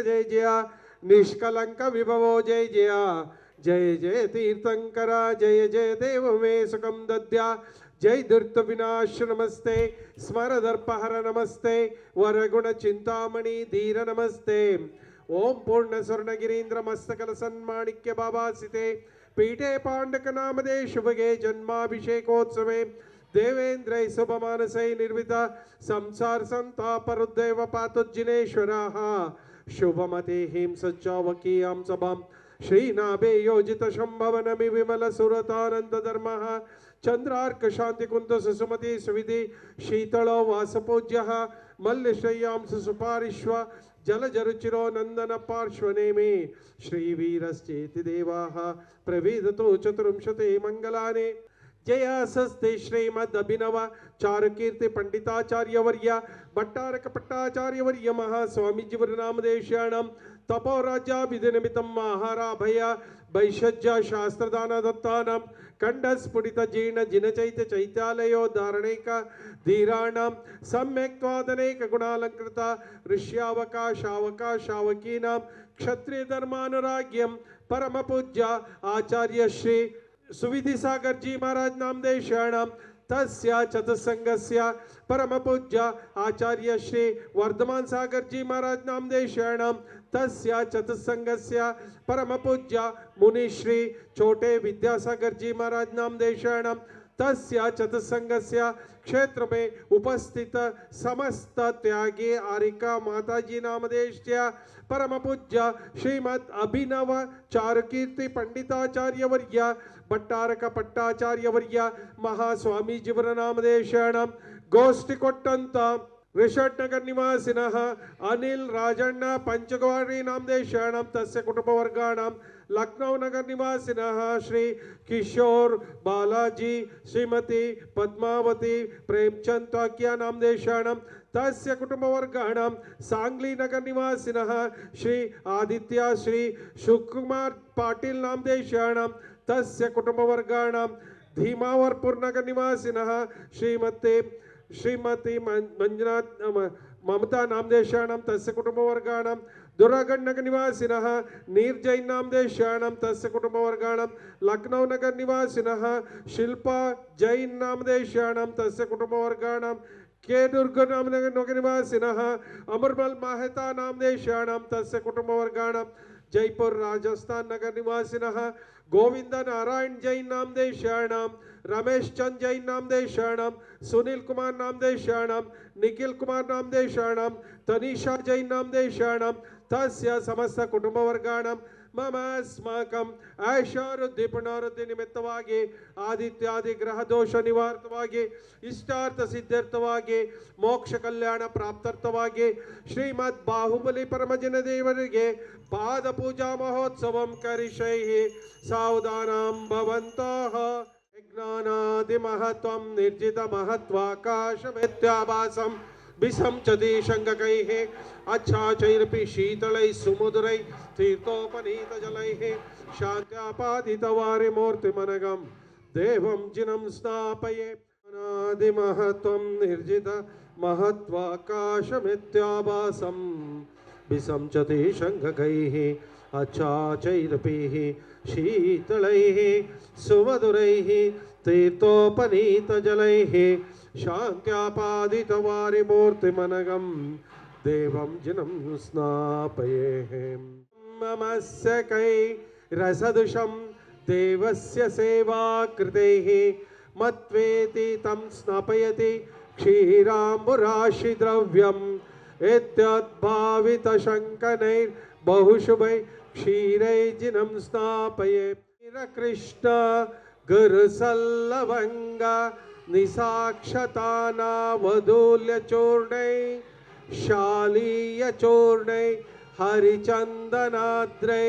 जय जय निष्कलंक विभवो जय जय जय जय तीर्थंकर जय जय देव मे सुखम दद्या जय दुर्त विनाश नमस्ते स्मरदर्पहर नमस्ते वरगुण चिंतामणि धीर नमस्ते ओम पूर्ण स्वर्णगिरीन्द्र मस्तकल सन्माणिक्य बाबासिते पीठे पांडक नामदे शुभगे जन्माभिषेकोत्सवे देवेंद्र शुभमानसै निर्मित संसार संतापरुद्दैव पातुज्जिनेश्वराः शुभमते हिं सच्चावकीयां सभां श्रीनाभे योजित शंभवनमि विमल सुरतानंद धर्मः चंद्रार्क शांति कुंत सुसुमति सुविधि शीतलो वासपूज्यः मल्लिश्रय्यां सुपारिश्व जलजरुचिरो नंदन पार्श्वनेमि श्रीवीरश्चेति देवाः प्रविदतो चतुर्विंशति मंगलानि जयासस्ते श्रीमद अभिनव चारुकीर्ति पंडिताचार्यवर्य भट्टारक पट्टाचार्यवर्य महास्वामीजीवरनामदेशाणां तपोराज्या विधिनिमित्तं महाराभय वैशज्य शास्त्रदान दत्तानां कंडस्फुटित जीर्ण जिनचैत्य चैत्यालयो धारणैक धीराणां सम्यक्त्वादनैक गुणालंकृत ऋष्यावकाशावकाशावकीनां क्षत्रिय धर्मानुराग्यं परम पूज्य आचार्य श्री सुविधि सागर जी महाराज नामदेशाणां तस्य चतुस्संगस्य परम पूज्य आचार्य श्री वर्धमान सागर जी महाराज नामदेशाणां तस्य चतुस्संगस्य परम पूज्य मुनि श्री छोटे विद्यासागर जी महाराज नामदेशाणां तस्य चतुस्संगस्य क्षेत्र में उपस्थित समस्त त्यागी आरिका माताजी नामदेश्य परम पूज्य श्रीमद अभिनव चारुकीर्ति पंडिताचार्यवर्य भट्टारक पट्टाचार्यवर्य महास्वामीजीवरनामदेशाणां गोष्ठी कोट्टंत ऋषट्नगर निवासिनः अनिल राजण्ण पंचगवारी नामदेशाणां तस्य कुटुंबवर्गाणां लखनऊ नगर निवासिनः श्री किशोर बालाजी श्रीमती पद्मावती प्रेमचंद त्वाकिया नामदेशाणां तस्य कुटुंबवर्गाणां सांगली नगर निवासिनः श्री आदित्य श्री शिवकुमार पाटिल नामदेशाणां तस्य कुटुंबवर्गाणां धीमावरपुर नगर निवासिनः श्रीमती मंजुनाथ ममता नामदेशाणां तस्य कुटुंबवर्गाणां दुरागढ़ नगर निवासिनः नीर जैन नामदेशाणां तस्य कुटुंबवर्गाणां लखनऊ नगर निवासिनः शिल्पा जैन नामदेशाणां तस्य कुटुंबवर्गाणां के दुर्ग नगर निवासिनः अमरमल माहेता नामदेशाणां तस्य कुटुंबवर्गाणां जयपुर राजस्थान नगर निवासिनः गोविंद नारायण जैन नामदेशाणां रमेश चंद जैन नामदेशाणां सुनील कुमार नामदेशाणां निखिल कुमार नामदेशाणां तनीषा जैन नामदेशाणां तस्य समस्त कुटुंबवर्गाणां मम अस्माकं ऐश्वर्य पुनरुद्धि निमित्तವಾಗಿ ಆದಿತ್ಯಾದಿ ಗ್ರಹ ದೋಷ ನಿವಾರಣವಾಗಿ ಇಷ್ಟಾರ್ಥ ಸಿದ್ಧಾರ್ಥವಾಗಿ ಮೋಕ್ಷ ಕಲ್ಯಾಣ ಪ್ರಾಪ್ತಾರ್ಥವಾಗಿ ಶ್ರೀಮದ್ ಬಾಹುಬಲಿ ಪರಮಜನ ದೇವರಿಗೆ ಪಾದ ಪೂಜಾ ಮಹೋತ್ಸವಂ ಕರಿಷೈಃ ಸಾವಧಾನಂ ಭವಂತಃ ಜ್ಞಾನಾದಿ ಮಹತ್ವಂ ನಿರ್ಜಿತ ಮಹತ್ವಾಕಾಶಮಿತ್ಯಾಭಾಸಂ विसंचति शंगकैः अच्छाचैरपि शीतलैः सुमधुरैः तीर्थोपनीतजलैः शान्त्यापादितवारिमूर्तिमनघं देवं जिनं स्नापये अनादिमहत्वं निर्जित महत्वाकाशमित्याभासं विसंचति शंगकैः अच्छाचैरपि शीतलैः सुमधुरैः तीर्थोपनीतजलैः शान्त्यापादितवारिमूर्तिमनघं देवं जिनं स्नापयेः ममस्य कैरसदृशं देवस्य सेवा कृतेः मत्वेति तं स्नापयति क्षीराम्बुराशिद्रव्यम् इत्यद्भावितशङ्कनैर्बहुशुभैः क्षीरैर्जिनं स्नापये कृष्ण गुरुसल्लवङ्ग निसाक्षतानावधूल्यचूर्णै शालीयचूर्णै हरिचन्दनाद्रै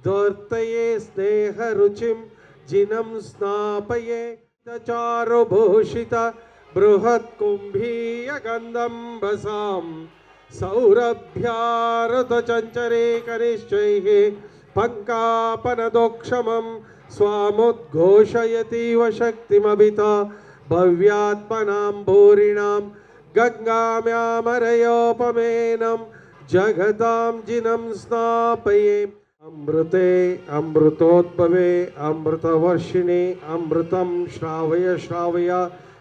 द्वर्तये स्नेहरुचिं जिनं स्नापये चारुभूषित बृहत्कुम्भीयगन्धं सौरभ्यारुतचञ्चरे कनिश्चैः पङ्कापनदोक्षमं स्वामुद्घोषयतीव शक्तिमभिता भव्यात्मनां भूरिणां गङ्गाम्यामरयोपमेनं जगतां जिनं स्नापये अमृते अमृतोद्भवे अमृतवर्षिणे अमृतं श्रावय श्रावय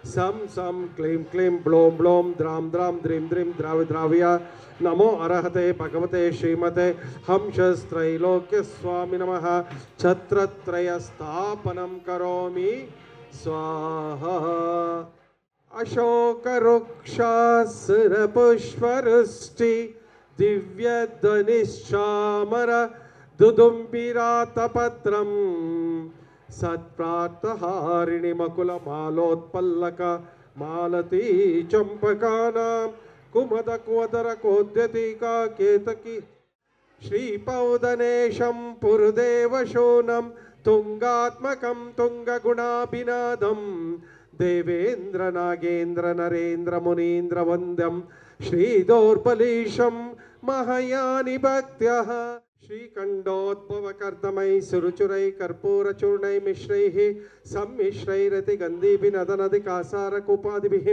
सं सं क्लीं क्लीं ब्लों ब्लों द्रां द्रां द्रीं द्रीं द्रावय द्रावय नमो अरहते भगवते श्रीमते हंसस्त्रैलोक्यस्वामी नमः छत्रत्रयस्थापनं करोमि स्वाहा अशोकवृक्षासुरपुष्पवृष्टि दिव्यध्वनिश्चामर दुदुम्बिरातपत्रं सत्प्रातहारिणि मकुलमालोत्पल्लक मालती चम्पकानां कुमदकुवदरकोद्यतिका केतकी श्रीपौदनेशं पुरुदेवशोनं तुङ्गात्मकं तुङ्गगुणाभिनादं देवेन्द्र नागेन्द्र नरेन्द्र मुनीन्द्र वन्द्यं श्रीदोर्बलीशं महायानि भक्त्यः श्रीकण्डोद्भवकर्दमै सुरुचुरै कर्पूरचूर्णै मिश्रैः सम्मिश्रैरतिगन्धीभिनदनदिकासारकूपादिभिः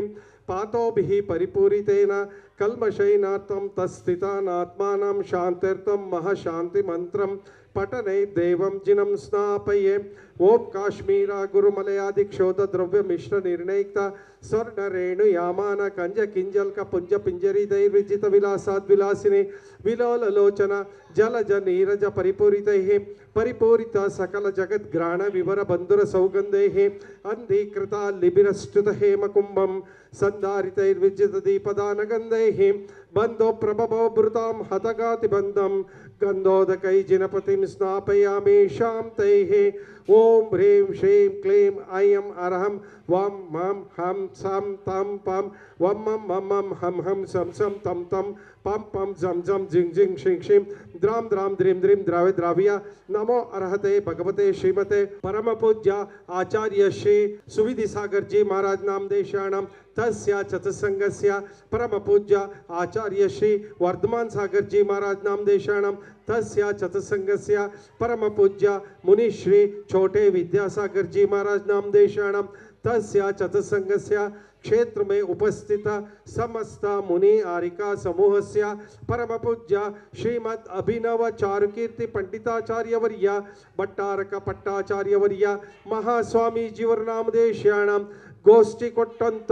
पातोभिः परिपूरितेन कल्मषैनार्थं तत्स्थितानात्मानं शान्त्यर्थं महशान्तिमन्त्रं पठने देवं जिनं स्नापये ओम काश्मीरा गुरुमलयादिक्षोध द्रव्य मिश्र निर्णयित स्वर्ण रेणु यामान कंज किंजल पुंज पिंजरी दैर्विजित विलासाद विलासिनी विलोल लोचन जलज नीरज परिपूरितैः परिपूरित सकल जगत ग्राण विवर बंधुर सौगंधैः अंधीकृता लिबिरस्तुत हेम कुंभम संधारितैर्विजित दीपदान गंधैः बंधो प्रभवो भृतां हतगाति बंधम गंधोदकै जिनपतिं स्नापयामि शांतैः ओम ह्रीं श्रीं क्लीं ऐं अरहं वं मं हं सं तं पं वं मं मं मं हं हं सं सं तं तं पं पं झं झं जिं जिं शिं शिं द्रां द्रां द्रीं द्रीं द्रावय द्रावय नमो अर्हते भगवते श्रीमते परम पूज्य आचार्य श्री सुविधि सागर जी महाराज नाम देशाणम तस्य चतुसंगस्य परम पूज्य आचार्य श्री वर्धमान सागर जी महाराज नाम देशाणम तस्य चतुसंगस्य परम पूज्य मुनि श्री छोटे विद्यासागर जी महाराज नाम देशाणम तस्य चतुसंगस्य क्षेत्र में उपस्थित समस्त मुनि आरिका समूहस्य परम पूज्य श्रीमद अभिनव चारुकीर्ति पंडिताचार्य वर्य भट्टारक पट्टाचार्य वर्य महास्वामी जीवरनाम देशाणम गोष्ठी कोट्टंत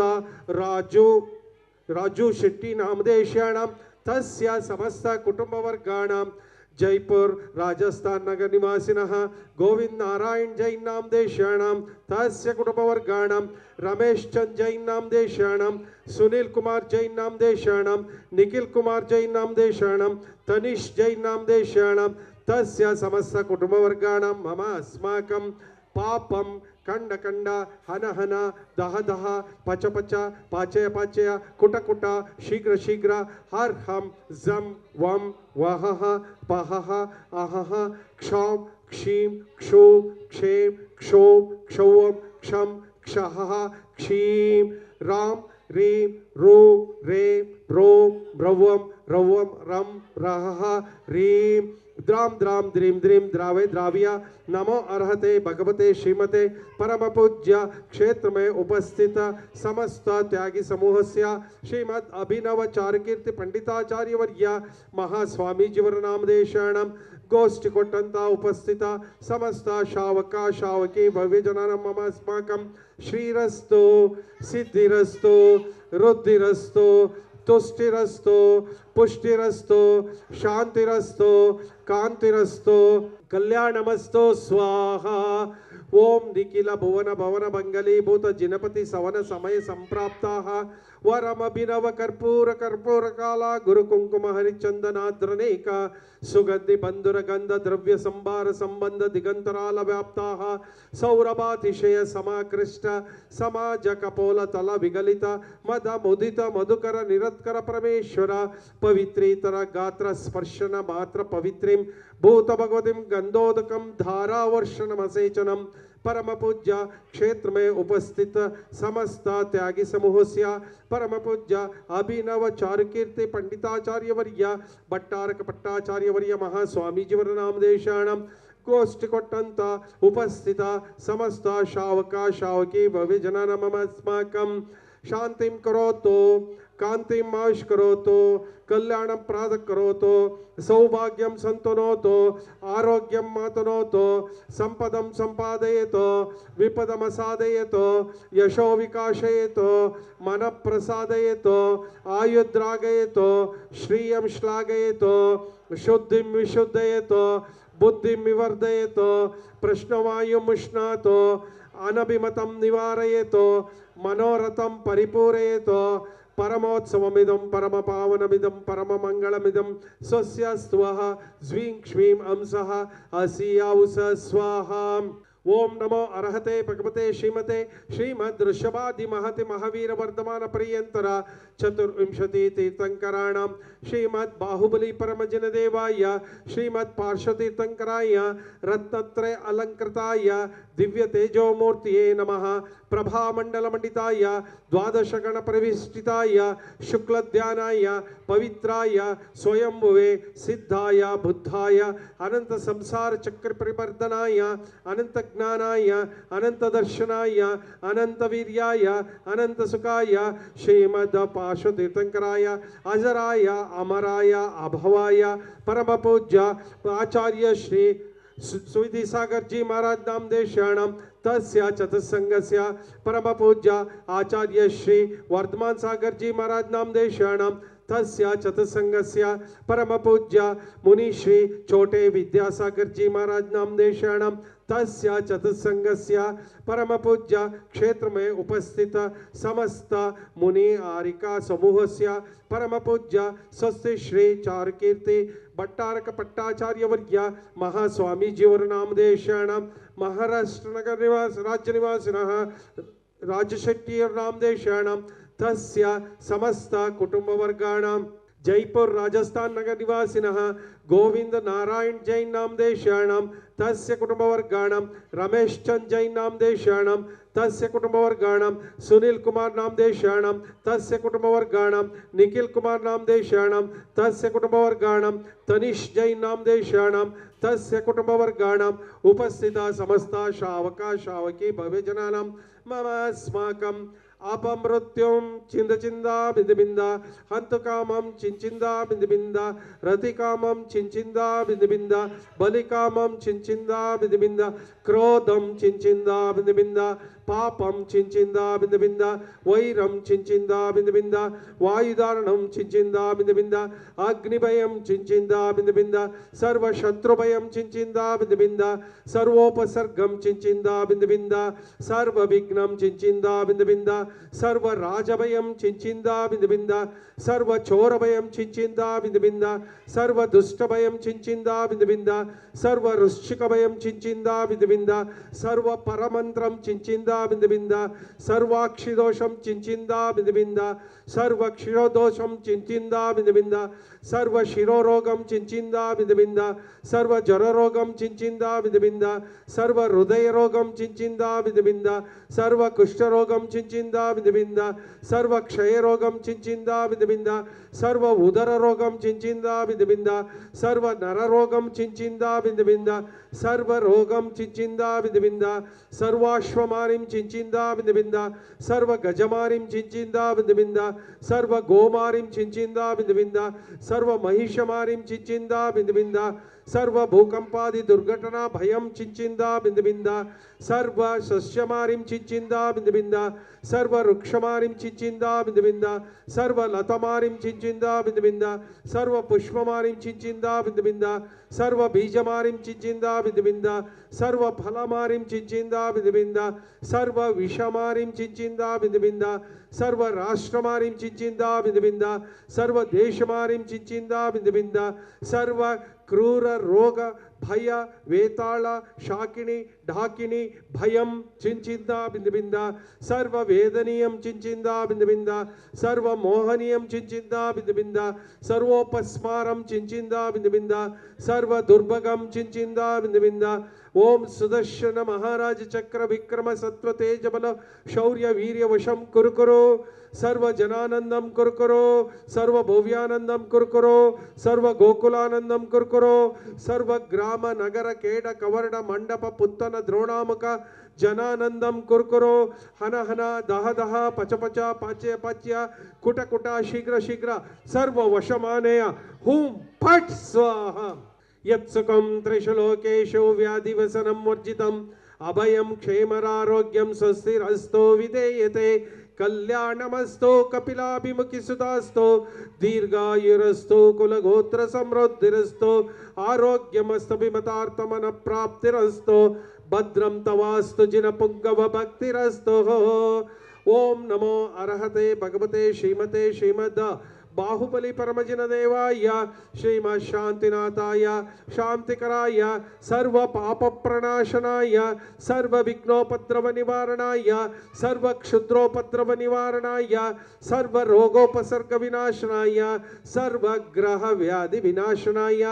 राजू शेट्टी नामदेशाणां तस्य समस्त कुटुंबवर्गाणां जयपुर राजस्थान नगर निवासिनः गोविंद नारायण जैन नामदेशाणां तस्य कुटुंबवर्गाणां रमेश चंद जैन नामदेशाणां सुनील कुमार जैन नामदेशाणां निखिल कुमार जैन नामदेशाणां तनिष जैन नामदेशाणां तस्य समस्त कुटुंबवर्गाणां मम अस्माकं पापं कंड कंड हन हन दह दह पच पच पाचय पाचय कुट कुट शीघ्र शीघ्र हर हम जम वम वह पह अह क्षौम क्षीम क्षोम क्षेम क्षोम क्षौम क्षम क्षह क्षीम राम रीम रोम रेम रोम रवम रवम रम रह रीम द्रां द्रां द्रीं द्रीं द्रावय द्राव्य नमो अर्हते भगवते श्रीमते परम पूज्य क्षेत्र में उपस्थित समस्त त्यागी समूहस्य श्रीमद अभिनव चारुकीर्ति पंडिताचार्य वर्य महास्वामी जीवरनाम देशाणं गोष्ठी कोट्टंत उपस्थित समस्त शावका शावकी भव्य जनानां मम अस्माकं श्रीरस्तु सिद्धिरस्तु रुद्धिरस्तु तुष्टिरस्तु पुष्टिरस्तु शांतिरस्तु कांतिरस्तु कल्याणमस्तु स्वाहा ओम निखिल भुवन भवन मंगलीभूत जिनपति सवन समय संप्राप्ताः वरमभिनव कर्पूर कर्पूर काला गुरु कुंकुम हरिचंदनाद्रनेक सुगंधि बंधुर गंध द्रव्य संभार संबंध दिगंतराल व्याप्ताः सौरभातिशय समाकृष्ट समाज कपोल तल विगलित मद मुदित मधुकर निरत्कर परमेश्वर पवित्रेतर गात्र स्पर्शन मात्र पवित्रीं भूत भगवतीं गंधोदकं धारावर्षणमसेचनम परम पूज्य क्षेत्र में उपस्थित समस्त त्यागी समूहस्य परम पूज्य अभिनव चारुकीर्ति पंडिताचार्य वर्य भट्टारक पट्टाचार्य वर्य महास्वामी जीवरनाम देशाणं गोष्ठी कोट्टंत उपस्थित समस्त शावका शावकी भव्य जनानां मम अस्माकं शांतिं करोतु कान्तिम् आविष्करोतु कल्याणं प्रातःकरोतु सौभाग्यं सन्तनोतु आरोग्यं मातनोतु सम्पदं सम्पादयतु विपदमसादयतु यशो विकासयतु मनः प्रसादयतु आयुद्रागयतु श्रियं श्लाघयतु शुद्धिं विशुद्धयतु बुद्धिं विवर्धयतु प्रश्नवायुं उष्णातु अनभिमतं निवारयतु मनोरथं परिपूरयतु परमोत्सवमिदं परमपावनमिदं परममङ्गलमिदं स्वस्य स्वः ज्वीं क्ष्वीं अंसः अस्याउस स्वाहा ओम नमो अर्हते भगवते श्रीमते श्रीमद् महति महावीर वर्धमान पर्यंतर चतुर्विंशति तीर्थंकराणां श्रीमद् बाहुबली परमजन देवाय श्रीमद् पार्श्व तीर्थंकराय रत्नत्रय अलंकृताय दिव्य तेजोमूर्तिये नमः प्रभामंडल मंडिताय द्वादश गण प्रविष्टिताय शुक्ल ध्यानाय पवित्राय स्वयंभुवे सिद्धाय बुद्धाय अनंत संसार चक्र परिवर्तनाय अनंत ज्ञानाय अनंत दर्शनाय अनंत वीर्याय अनंत सुखाय श्रीमद् पार्श्व तीर्थंकराय अजराय अमराय अभवाय परम पूज्य आचार्य श्री सुविधि सागर जी महाराज नाम देशाणां तस्य चतुस्संगस्य परम पूज्य आचार्य श्री वर्धमान सागर जी महाराज नाम देशाणां तस्य चतुस्संगस्य परम पूज्य मुनि श्री छोटे विद्यासागर जी महाराज नाम देशाणां तस्य चतुस्संगस्य परम पूज्य क्षेत्र में उपस्थित समस्त मुनि आरिका समूहस्य परम पूज्य स्वस्ति श्री चारुकीर्ति भट्टारक पट्टाचार्य वर्य महास्वामी जीवर नामदेशाणां महाराष्ट्र नगर निवास राज्य निवासिनः राजशेट्टी नामदेशाणां तस्य समस्त कुटुंबवर्गाणां जयपुर राजस्थान नगर निवासिनः गोविंद नारायण जैन नामदेशाणां तस्य कुटुंबवर्गाणां रमेश चंद जैन नामदेशाणां तस्य कुटुंबवर्गाणां सुनील कुमार नामदेशाणां तस्य कुटुंबवर्गाणां निखिल कुमार नामदेशाणां तस्य कुटुंबवर्गाणां तनिष जैन नामदेशाणां तस्य कुटुंबवर्गाणाम् उपस्थिता समस्त श्रावका श्रावकी भव्यजनानां मम अस्माकं अपमृत्युं चिंद चिंदा बिंद बिंदा हंत कामं चिंचिंदा बिंद बिंदा रति कामं चिंचिंदा बिंद बिंदा बलि कामं चिंचिंदा बिंद बिंदा क्रोधं चिंचिंदा बिंद बिंदा पापं चिंचिंदा बिंद बिंदा वैरं चिंचिंदा बिंद बिंदा वायुधारणं चिंचिंदा बिंद बिंदा अग्निभयं चिंचिंदा बिंद बिंदा सर्वशत्रुभयं चिंचिंदा बिंद बिंदा सर्वोपसर्गं चिंचिंदा बिंद बिंदा सर्वविघ्नं चिंचिंदा बिंद बिंदा सर्व राजभयं चिंचिंदा बिंद बिंदा सर्व चोरभयं चिंचिंदा बिंद बिंदा सर्व दुष्टभयं चिंचिंदा बिंद बिंदा सर्व वृश्चिकभयं चिंचिंदा बिंद बिंदा सर्व परमंत्रं चिंचिंदा बिंद बिंदा सर्वाक्षिदोषं चिंचिंदा बिंद बिंदा सर्व क्षीरोदोषं चिंचिंदा बिंद बिंदा सर्व शिरोरोगं चिंचिंदा बिंद बिंदा सर्व जररोगं चिंचिंदा बिंद बिंदा सर्व हृदय रोगं चिंचिंदा बिंद बिंदा सर्व कुष्ठरोगं चिंचिंदा बिंद बिंदा सर्व क्षय रोगं चिंचिंदा बिंद बिंदा सर्व उदर रोगं चिंचिंदा बिंद बिंदा सर्व नर रोगं चिंचिंदा बिंद बिंदा सर्व रोगं चिंचिंदा बिंद बिंदा सर्वाश्वमारिं चिंचिंदा बिंद बिंदा सर्व गजमारिं चिंचिंदा बिंद बिंदा सर्व गोमारिं चिंचिंदा बिंद बिंदा सर्व महिषमारिं चिंचिंदा बिंद बिंदा सर्व भूकंपादि दुर्घटना भयं चिंचिंदा बिंद बिंदा सर्व सस्यमारिं चिंचिंदा बिंद बिंदा सर्व वृक्षमारिं चिंचिंदा बिंद बिंदा सर्व लतमारिं चिंचिंदा बिंद बिंदा सर्व पुष्पमारिं चिंचिंदा बिंद बिंदा सर्व बीजमारिं चिंचिंदा बिंद बिंदा सर्व फलमारिं चिंचिंदा बिंद बिंदा सर्व विषमारिं चिंचिंदा बिंद बिंदा सर्व राष्ट्रमारिं चिंचिंदा बिंद बिंदा सर्व देशमारिं चिंचिंदा बिंद बिंदा सर्व क्रूर रोग भय वेताल शाकिनी ढाकिनी भयं चिंचिंदा बिंद बिंदा सर्व वेदनीयं चिंचिंदा बिंद बिंदा सर्व मोहनीयं चिंचिंदा बिंद बिंदा सर्वोपस्मारं चिंचिंदा बिंद बिंदा सर्व दुर्भगं चिंचिंदा बिंद बिंदा ओम सुदर्शन महाराज चक्र विक्रम सत्व तेज बल शौर्य वीर्य वशं कुरु सर्व जनानंदम कुरकुरो सर्व भव्यानंदम कुरकुरो सर्व गोकुलानंदम कुरकुरो सर्व ग्राम धाम नगर केड कवर्ण मंडप पुत्तन द्रोणामुख जनानंदम कुरकुरो हन हन दह दह पच पच पाच्य पाच्य कुट कुट शीघ्र शीघ्र सर्व वशमानेय हुं फट स्वाहा यत्सुखं त्रिषु लोकेषु व्याधिवसनं वर्जितम् अभयं क्षेमरारोग्यं स्वस्तिरस्तो विधेयते कल्याणमस्तो कपिलाभिमुखिसुतास्तो दीर्घायुरस्तो कुलगोत्र समृद्धिरस्तो आरोग्यमस्तभिमतार्थमन प्राप्तिरस्तो भद्रं तवास्तु जिनपुङ्गव भक्तिरस्तो ओम नमो अरहते भगवते श्रीमते श्रीमद् बाहुबली परमजिन देवाय श्रीमद् शांतिनाथाय शांतिकराय सर्व पाप प्रणाशनाय सर्व विघ्नोपद्रव निवारणाय सर्व क्षुद्रोपद्रव निवारणाय सर्व रोगोपसर्ग विनाशनाय सर्व ग्रह व्याधि विनाशनाय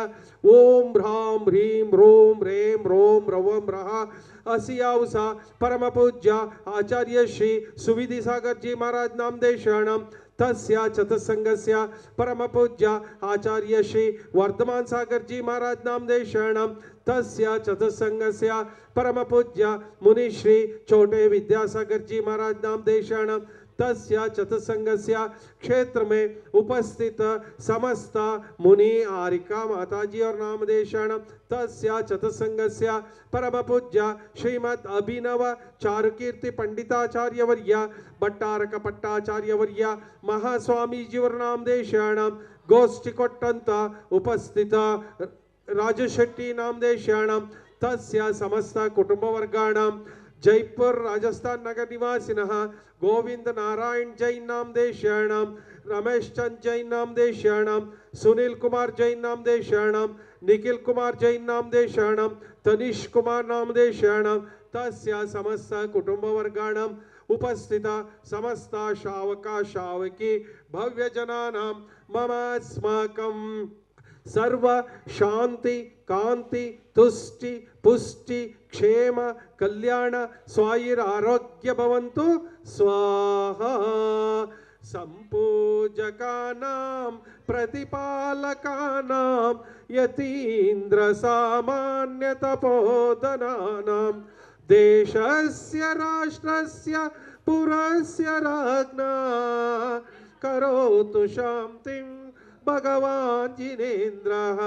ओम ह्रां ह्रीं ह्रूं ह्रें ह्रों रवं रः असियाउसा परम पूज्य आचार्य श्री सुविधि सागर जी महाराज नामदेशाणम तस्य चतुस्संगस्य परम पूज्य आचार्य श्री वर्धमान सागर जी महाराज नामदेशाणम तस्य चतुस्संगस्य परम पूज्य मुनि श्री छोटे विद्यासागर जी महाराज नामदेशाणम तस्य चतुस्संगस्य क्षेत्र में उपस्थित समस्त मुनि आरिका माताजी और नामदेशाणम तस्य चतुस्संगस्य परम पूज्य श्रीमद् अभिनव चारुकीर्ति पंडिताचार्य वर्य भट्टारक पट्टाचार्य वर्य महास्वामी जीवर नामदेशाणम गोष्ठी कोट्टंत उपस्थित राजशेट्टी नामदेशाणम तस्य समस्त कुटुंब वर्गाणाम जयपुर राजस्थान नगर निवासिनः गोविंद नारायण जैन नामदेशाणाम रमेश चंद जैन नामदेशाणाम सुनील कुमार जैन नामदेशाणाम निखिल कुमार जैन नामदेशाणाम तनिष कुमार नामदेशाणाम तस्य समस्त कुटुंब वर्गाणाम उपस्थित समस्त शावका शावकी भव्य जनानां मम अस्माकं सर्व शांति कांति तुष्टि पुष्टि क्षेम कल्याण स्वायुर आरोग्य भवन्तु स्वाहा संपूजकानां प्रतिपालकानां यतीन्द्र सामान्य तपोधनानां देशस्य राष्ट्रस्य पुरस्य राज्ञा करोतु शान्तिं भगवान् जिनेन्द्रः।